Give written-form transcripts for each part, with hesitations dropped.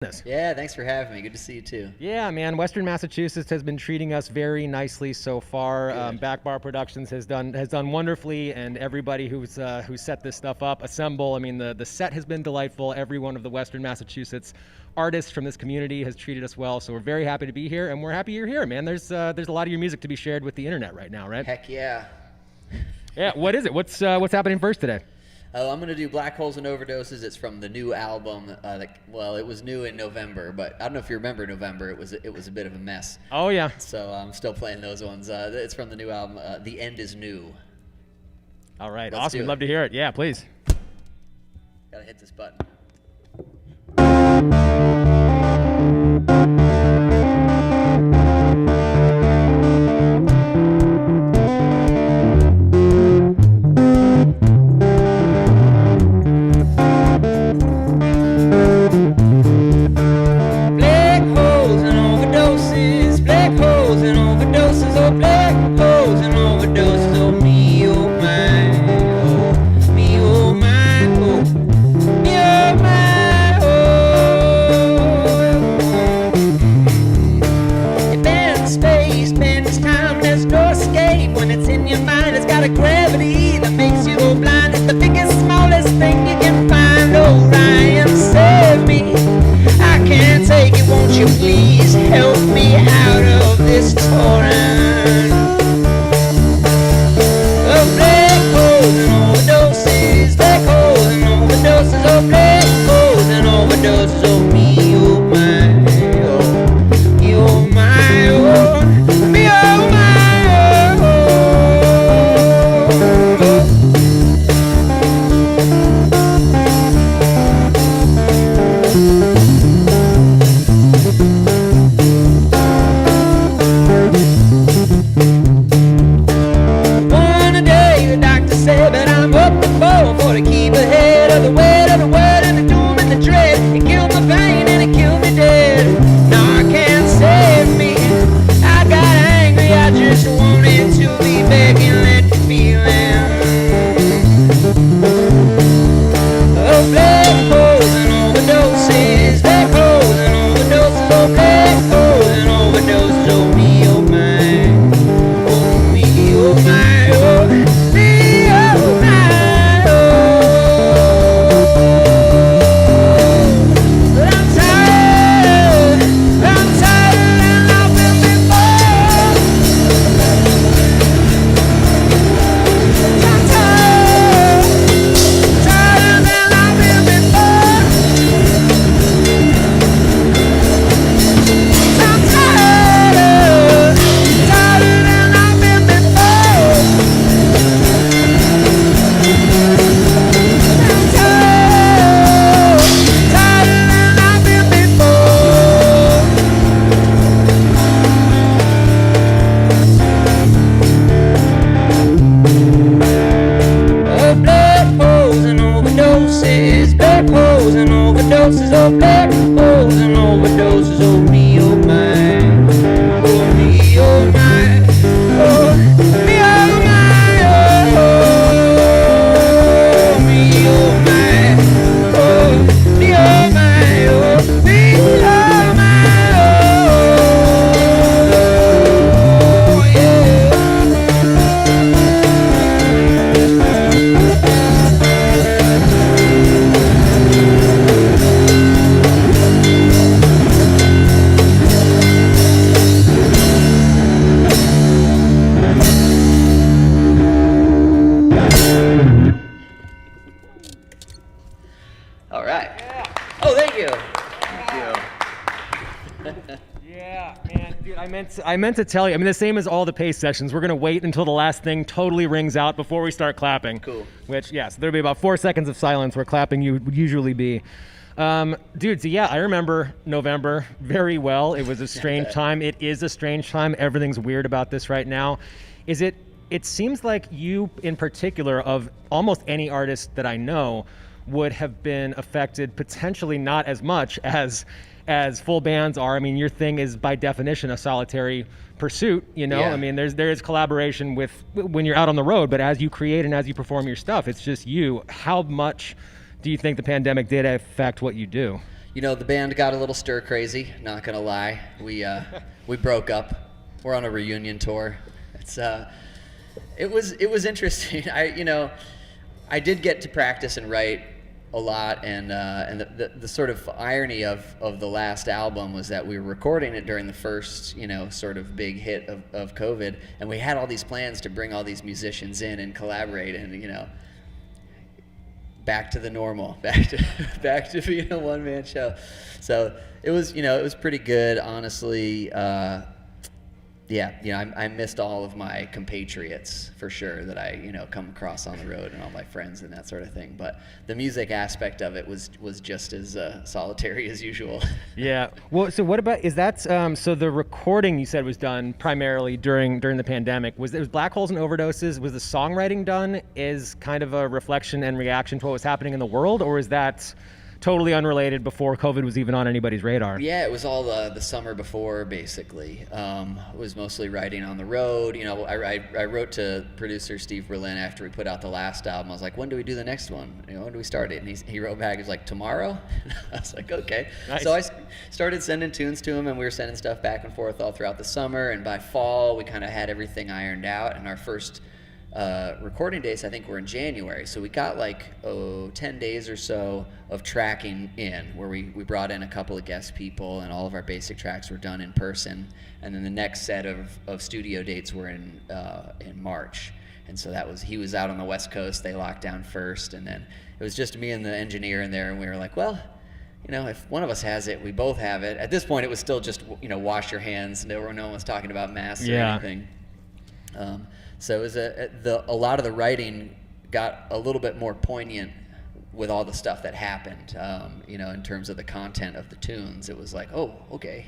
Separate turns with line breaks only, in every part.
This.
Yeah, thanks for having me. Good to see you too.
Yeah, man. Western Massachusetts has been treating us very nicely so far. Back Bar Productions has done wonderfully, and everybody who set this stuff up, Assemble. I mean, the set has been delightful. Every one of the Western Massachusetts artists from this community has treated us well, so we're very happy to be here, and we're happy you're here, man. There's a lot of your music to be shared with the internet right now, right?
Heck yeah.
Yeah. What is it? What's happening first today?
Oh, I'm going to do Black Holes and Overdoses. It's from the new album. Well, it was new in November, but I don't know if you remember November. It was a bit of a mess.
Oh, yeah.
So I'm still playing those ones. It's from the new album, The End Is New.
All right.
Let's
Awesome. We'd love to hear it. Yeah, please.
Gotta hit this button.
I meant to tell you, I mean, the same as all the pace sessions, we're going to wait until the last thing totally rings out before we start clapping.
Cool.
Which, yes, there'll be about 4 seconds of silence where clapping would usually be. Dude, so yeah, I remember November very well. It was a strange time. It is a strange time. Everything's weird about this right now. It seems like you, in particular, of almost any artist that I know, would have been affected potentially not as much as full bands are. I mean, your thing is by definition a solitary pursuit, you know?
Yeah.
I mean, there is collaboration with when you're out on the road, but as you create and as you perform your stuff, it's just you. How much do you think the pandemic did affect what you do?
The band got a little stir crazy. Not gonna lie, we broke up. We're on a reunion tour. It was interesting. I did get to practice and write a lot, and the sort of irony of the last album was that we were recording it during the first sort of big hit of COVID, and we had all these plans to bring all these musicians in and collaborate, and back to the normal, back to being a one-man show. So it was pretty good, honestly. I missed all of my compatriots for sure that I come across on the road, and all my friends and that sort of thing. But the music aspect of it was just as solitary as usual.
Yeah. Well, so what about, is that so the recording you said was done primarily during the pandemic? Was Black Holes and Overdoses? Was the songwriting done as kind of a reflection and reaction to what was happening in the world, or is that totally unrelated before COVID was even on anybody's radar?
Yeah, it was all the summer before, basically. It was mostly writing on the road. I wrote to producer Steve Berlin after we put out the last album. I was like, when do we do the next one? When do we start it? And he wrote back, he was like, tomorrow? I was like, okay.
Nice.
So I started sending tunes to him, and we were sending stuff back and forth all throughout the summer. And by fall, we kind of had everything ironed out. And our first recording dates, I think, were in January. So we got 10 days or so of tracking in, where we brought in a couple of guest people, and all of our basic tracks were done in person. And then the next set of studio dates were in March. And so he was out on the West Coast. They locked down first, and then it was just me and the engineer in there, and we were like, well, if one of us has it, we both have it. At this point, it was still just, wash your hands. No one was talking about masks or anything. So it was a lot of the writing got a little bit more poignant with all the stuff that happened. In terms of the content of the tunes, it was like, oh, okay,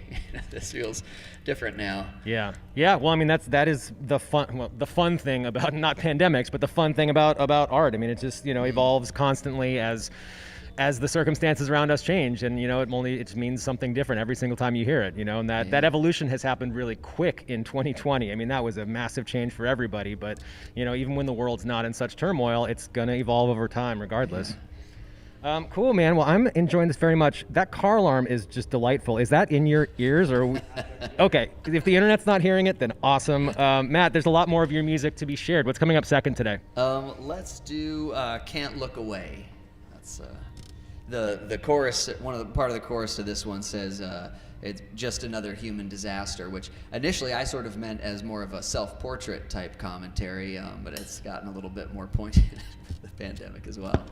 this feels different now. Yeah.
Well, I mean, that is the fun thing about, not pandemics, but the fun thing about art. I mean, it just evolves constantly as the circumstances around us change, and it means something different every single time you hear it, and that evolution has happened really quick in 2020. I mean, that was a massive change for everybody, but even when the world's not in such turmoil, it's gonna evolve over time regardless. Cool, man. Well, I'm enjoying this very much. That car alarm is just delightful. Is that in your ears, or okay, if the internet's not hearing it, then awesome. Matt, there's a lot more of your music to be shared. What's coming up second today?
Let's do Can't Look Away. That's the chorus. Part of the chorus to this one says, it's just another human disaster, which initially I sort of meant as more of a self-portrait type commentary, but it's gotten a little bit more pointed with the pandemic as well.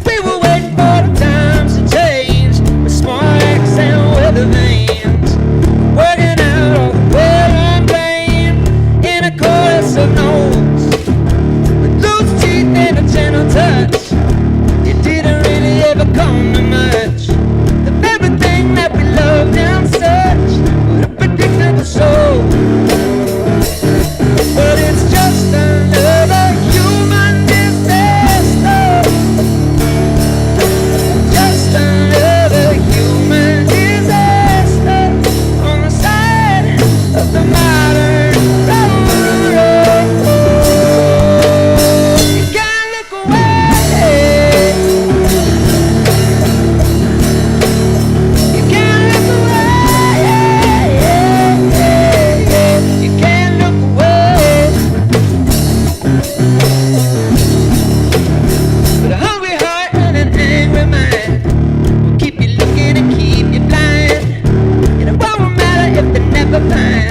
We were waiting for the times to change, with smart axe and weather vanes, working out all the wear and pain in a chorus of notes, with loose teeth and a gentle touch. It didn't really ever come to much. The very thing that we loved and such, with a predictable soul. But it's just another human disaster. Just another human disaster on the side of the modern road. You can't look away. You can't look away. You can't look away. But a hungry heart and an angry mind will keep you looking and keep you blind. And it won't matter if they never find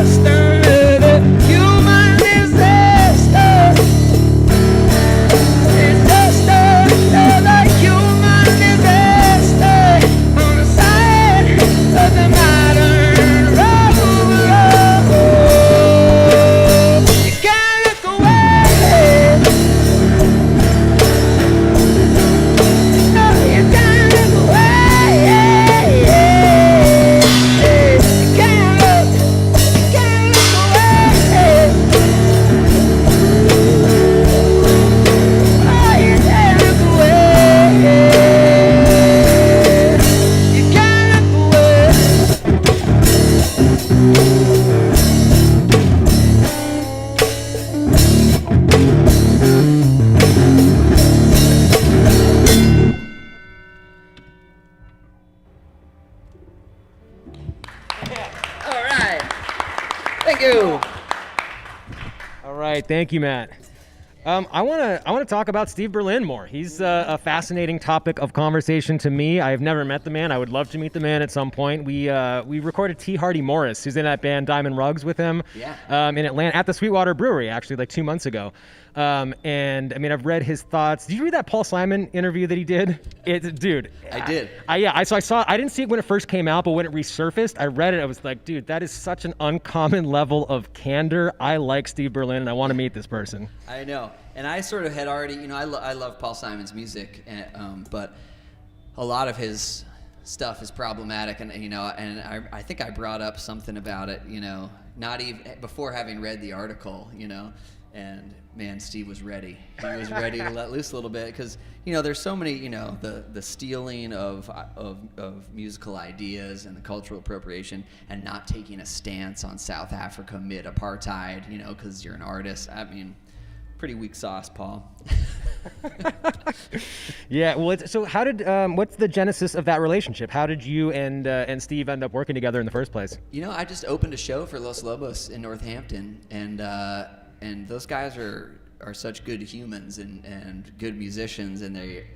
just another human disaster. It's just another human disaster on the side of the modern road. You can't look away. No, you can't look away. You can't look away. Oh, you can't look away. You can't look away. All right. Thank you.
All right, thank you, Matt. I want to talk about Steve Berlin more. He's a fascinating topic of conversation to me. I've never met the man. I would love to meet the man at some point. We recorded T. Hardy Morris, who's in that band Diamond Rugs, with him.
Yeah.
In Atlanta at the Sweetwater Brewery, actually, like 2 months ago. And I mean, I've read his thoughts. Did you read that Paul Simon interview that he did? Dude.
I did.
I saw it. I didn't see it when it first came out, but when it resurfaced, I read it. I was like, dude, that is such an uncommon level of candor. I like Steve Berlin, and I want to meet this person.
I know, and I sort of had already, I love Paul Simon's music, and, but a lot of his stuff is problematic, and I think I brought up something about it, not even before having read the article, and man, Steve was ready. He was ready to let loose a little bit because there's so many, the stealing of musical ideas and the cultural appropriation and not taking a stance on South Africa mid-apartheid, because you're an artist. I mean, pretty weak sauce, Paul.
Yeah. Well, so how did what's the genesis of that relationship? How did you and Steve end up working together in the first place?
I just opened a show for Los Lobos in Northampton, and those guys are such good humans and good musicians, and they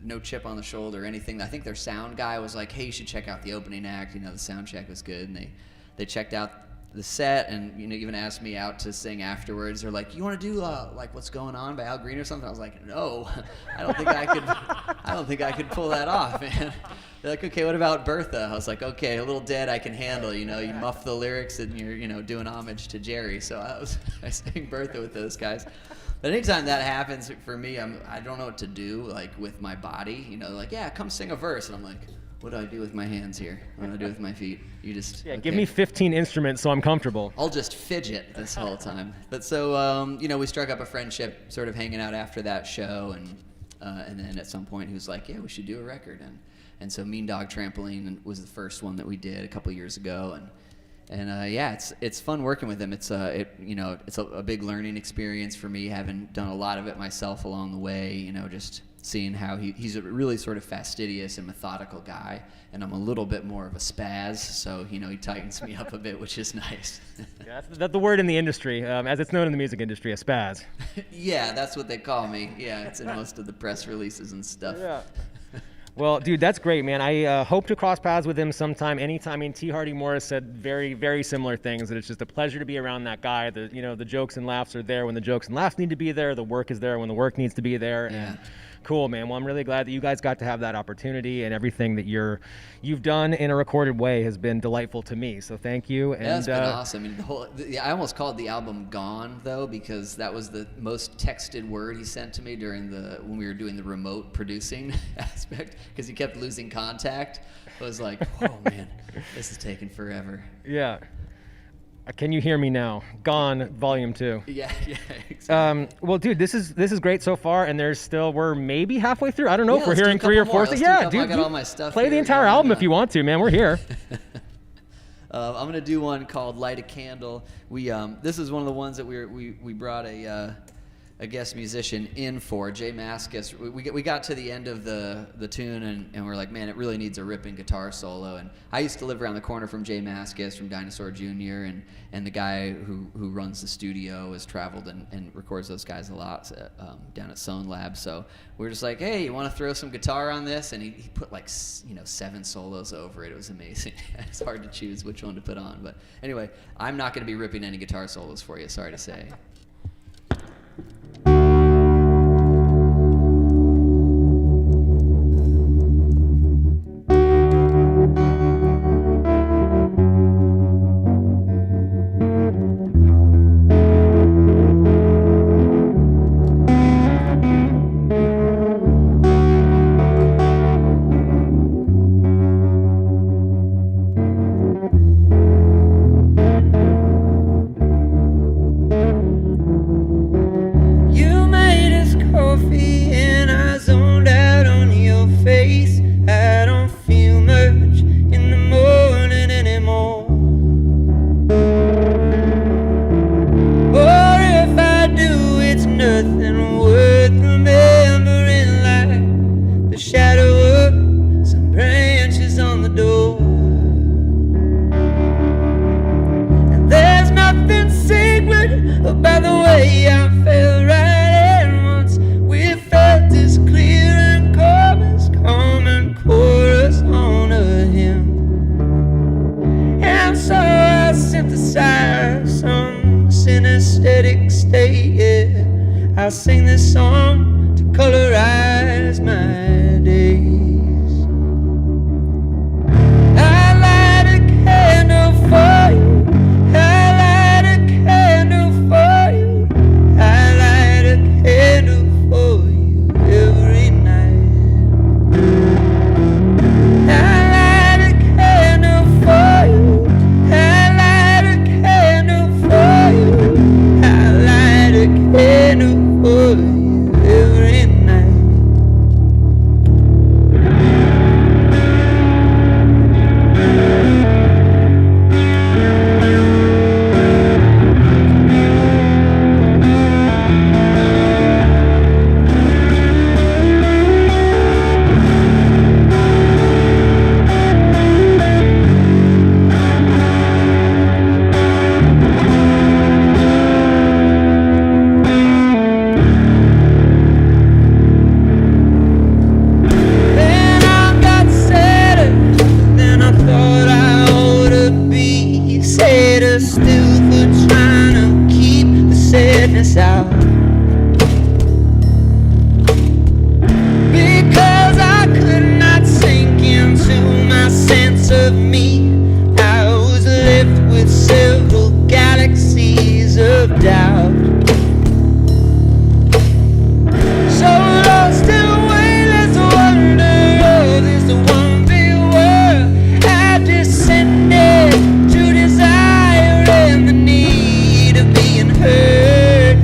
no chip on the shoulder or anything. I think their sound guy was like, hey, you should check out the opening act. The sound check was good, and they checked out the set, and even asked me out to sing afterwards. They're like, you want to do like What's Going On by Al Green or something? I was like, no, I don't think I could pull that off, man. They're like, okay, what about Bertha? I was like, okay, A Little Dead I can handle. You muff the lyrics and you're doing homage to Jerry. So I sang Bertha with those guys. But anytime that happens for me, I don't know what to do with my body. Like, yeah, come sing a verse, and I'm like, what do I do with my hands here? What do I do with my feet? You just okay.
Give me 15 instruments so I'm comfortable.
I'll just fidget this whole time. But so we struck up a friendship, sort of hanging out after that show, and then at some point he was like, yeah, we should do a record, and so Mean Dog Trampoline was the first one that we did a couple years ago, and yeah, it's fun working with him. It's it's a big learning experience for me, having done a lot of it myself along the way. Just seeing how he's a really sort of fastidious and methodical guy, and I'm a little bit more of a spaz, so he tightens me up a bit, which is nice.
Yeah, that's the word in the industry, as it's known in the music industry, a spaz.
Yeah, that's what they call me. Yeah, it's in most of the press releases and stuff.
Yeah. Well, dude, that's great, man. I hope to cross paths with him sometime, anytime. I mean, T. Hardy Morris said very, very similar things, that it's just a pleasure to be around that guy. The jokes and laughs are there when the jokes and laughs need to be there. The work is there when the work needs to be there.
Yeah.
And cool, man. Well, I'm really glad that you guys got to have that opportunity, and everything that you've done in a recorded way has been delightful to me. So thank you. And
yeah, it's been awesome. I mean, I almost called the album "Gone" though, because that was the most texted word he sent to me when we were doing the remote producing aspect, because he kept losing contact. I was like, oh man, this is taking forever.
Yeah. Can you hear me now? Gone, Volume 2.
Yeah, exactly.
Well, dude, this is great so far, and we're maybe halfway through. I don't know if we're
let's do
hearing
a
3 or
couple
4.
more.
Yeah, dude,
I got all my stuff
play the
here.
entire album if you want to, man. We're here.
I'm gonna do one called "Light a Candle." This is one of the ones that we brought a guest musician in for. Jay Mascis, we got to the end of the tune and we're like, man, it really needs a ripping guitar solo. And I used to live around the corner from Jay Mascis from Dinosaur Jr. and the guy who runs the studio has traveled and records those guys a lot down at Sound Lab. So we're just like, hey, you want to throw some guitar on this? And he put like 7 solos over it. It was amazing. It's hard to choose which one to put on. But anyway, I'm not going to be ripping any guitar solos for you, sorry to say.
I'll sing this song to colorize my days. I light a candle for you. I light a candle for you. I light a candle for you every night. I light a candle for you. I light a candle for you. I light a candle for you every night. Out because I could not sink into my sense of me. I was left with several galaxies of doubt, so lost in weightless wonder of this one big world. I descended to desire and the need of being heard.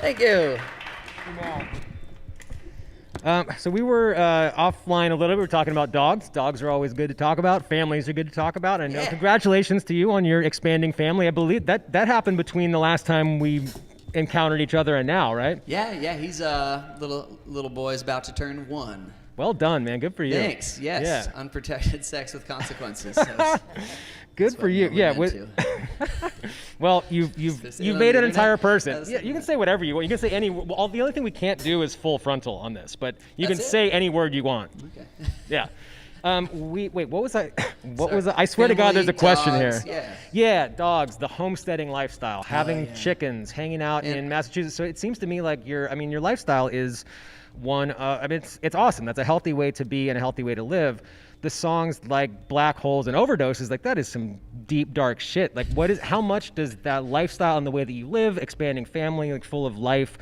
Thank you.
So we were offline a little bit. We were talking about dogs. Dogs are always good to talk about. Families are good to talk about. And
Yeah.
congratulations to you on your expanding family. I believe that happened between the last time we encountered each other and now, right?
Yeah. He's little boy's about to turn 1.
Well done, man. Good for you.
Thanks. Yes.
Yeah.
Unprotected sex with consequences. That's
Good for you.
what
Yeah.
we're into.
Well, you've
Say it on
made
the
an entire
internet?
person.
That's-
Yeah, you can say whatever you want. You can say any. Well, the only thing we can't do is full frontal on this, but you can
That's it?
say any word you want.
Okay.
Yeah. Wait. What was I? What
Sorry.
was I? I swear to God, there's a
Family,
question
dogs,
here.
yeah.
Yeah, dogs, the homesteading lifestyle, having
yeah.
chickens, hanging out
And-
in Massachusetts. So it seems to me like your lifestyle is one. I mean, it's awesome. That's a healthy way to be and a healthy way to live. The songs like Black Holes and Overdoses, like that is some deep, dark shit. Like how much does that lifestyle and the way that you live, expanding family, like full of life,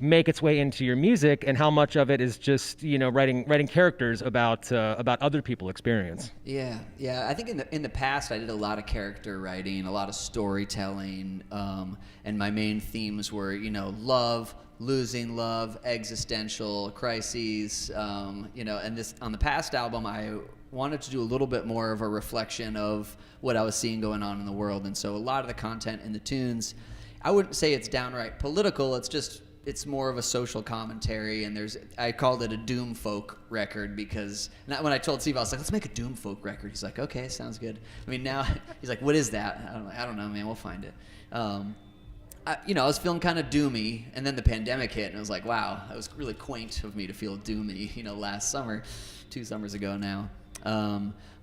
make its way into your music, and how much of it is just, writing characters about other people's experience?
Yeah. I think in the past I did a lot of character writing, a lot of storytelling, and my main themes were, love, losing love, existential crises, and this on the past album I wanted to do a little bit more of a reflection of what I was seeing going on in the world, and so a lot of the content in the tunes, I wouldn't say it's downright political, it's more of a social commentary, and I called it a doom folk record because when I told Steve, I was like, let's make a doom folk record. He's like, okay, sounds good. I mean, now he's like, what is that? I don't know, man, we'll find it. I was feeling kind of doomy, and then the pandemic hit, and I was like, wow, that was really quaint of me to feel doomy, last summer, 2 summers ago now.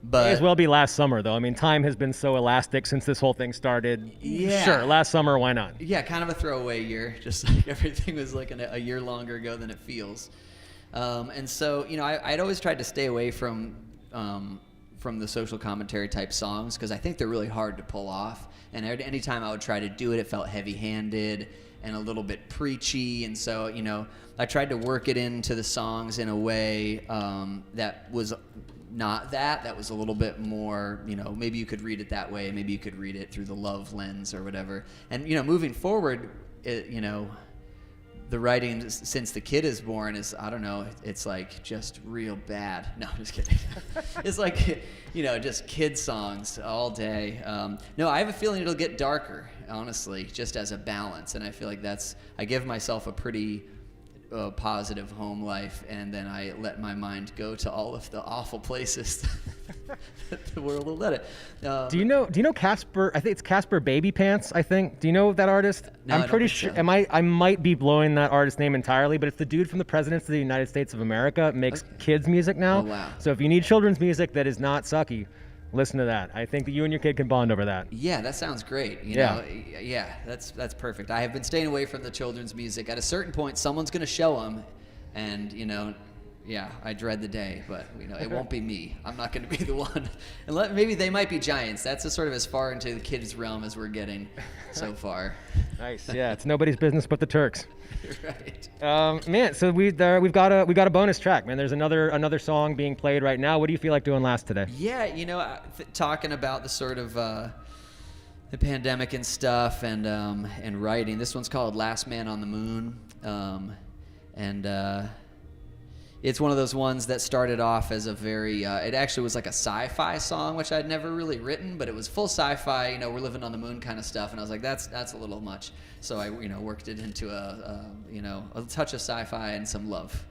But
May as well be last summer, though. I mean, time has been so elastic since this whole thing started.
Yeah.
Sure, last summer, why not?
yeah, kind of a throwaway year, just like everything was like a year longer ago than it feels. And so, I'd always tried to stay away from the social commentary type songs because I think they're really hard to pull off. And anytime I would try to do it, it felt heavy-handed and a little bit preachy. And so, I tried to work it into the songs in a way that was not that was a little bit more, maybe you could read it that way, maybe you could read it through the love lens or whatever. And, moving forward, the writing since the kid is born is, I don't know, it's like just real bad. No, I'm just kidding. It's like, just kid songs all day. No, I have a feeling it'll get darker, honestly, just as a balance. And I feel like I give myself a pretty positive home life, and then I let my mind go to all of the awful places that the world will let it.
Do you know Casper? I think it's Casper Baby Pants, I think. Do you know that artist?
No, I
I'm
don't
pretty
think
sure.
so.
I might be blowing that artist's name entirely, but it's the dude from the Presidents of the United States of America, makes kids music now.
Oh, wow.
So if you need children's music that is not sucky, listen to that. I think that you and your kid can bond over that.
Yeah, that sounds great.
Yeah.
Yeah, that's perfect. I have been staying away from the children's music. At a certain point, someone's going to show them, and yeah, I dread the day, but it won't be me. I'm not going to be the one. And maybe they might be giants. That's sort of as far into the kids' realm as we're getting so far.
Nice. Yeah, it's nobody's business but the Turks.
Right.
Man, so we've got a bonus track, man. There's another song being played right now. What do you feel like doing last today?
Yeah, talking about the sort of the pandemic and stuff, and writing. This one's called "Last Man on the Moon," and it's one of those ones that started off as a very. It actually was like a sci-fi song, which I'd never really written, but it was full sci-fi. We're living on the moon kind of stuff, and I was like, that's a little much. So I worked it into a touch of sci-fi and some love.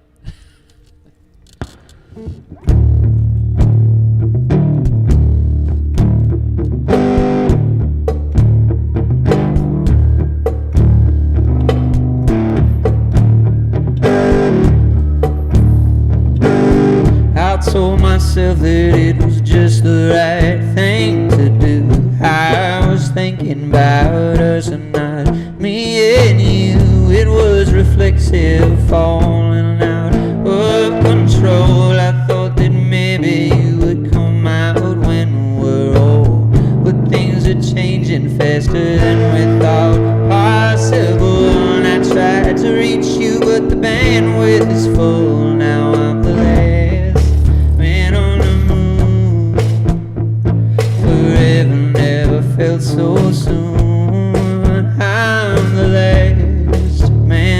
I told myself that it was just the right thing to do. I was thinking about us and not me and you. It was reflexive, falling out of control. I thought that maybe you would come out when we're old, but things are changing faster than we thought possible. And I tried to reach you, but the bandwidth is full. Now I'm the last man on the moon. Forever never felt so soon. I'm the last man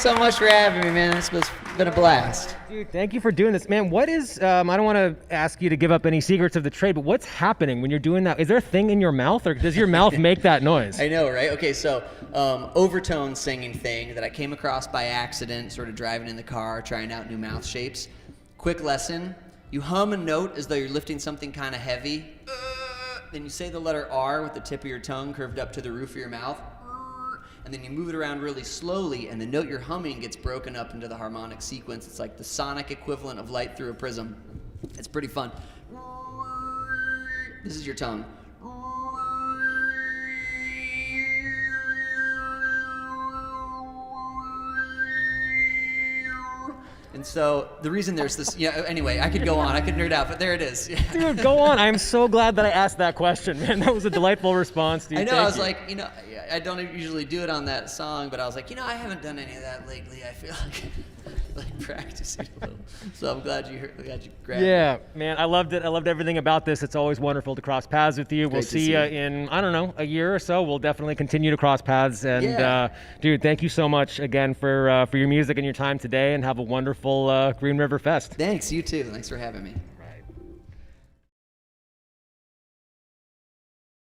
so much for having me, man. It's been a blast.
Dude, thank you for doing this, man. What is, I don't want to ask you to give up any secrets of the trade, but what's happening when you're doing that? Is there a thing in your mouth, or does your mouth make that noise?
I know, right? Okay, so overtone singing thing that I came across by accident, sort of driving in the car, trying out new mouth shapes. Quick lesson, you hum a note as though you're lifting something kind of heavy. Then you say the letter R with the tip of your tongue curved up to the roof of your mouth. And then you move it around really slowly, and the note you're humming gets broken up into the harmonic sequence. It's like the sonic equivalent of light through a prism. It's pretty fun. This is your tongue. And so the reason there's this, anyway, I could go on, I could nerd out, but there it is.
Dude, go on. I'm so glad that I asked that question, man. That was a delightful response, dude.
I know,
Thank
I was
you.
like, I don't usually do it on that song, but I was like, I haven't done any of that lately. I feel like practicing a little. So I'm glad you grabbed it.
Yeah, man, I loved it. I loved everything about this. It's always wonderful to cross paths with you. We'll
Great to
see
see
you
you.
in, I don't know, a year or so. We'll definitely continue to cross paths. And
Yeah.
dude, thank you so much again for your music and your time today, and have a wonderful Green River Fest.
Thanks, you too. Thanks for having me.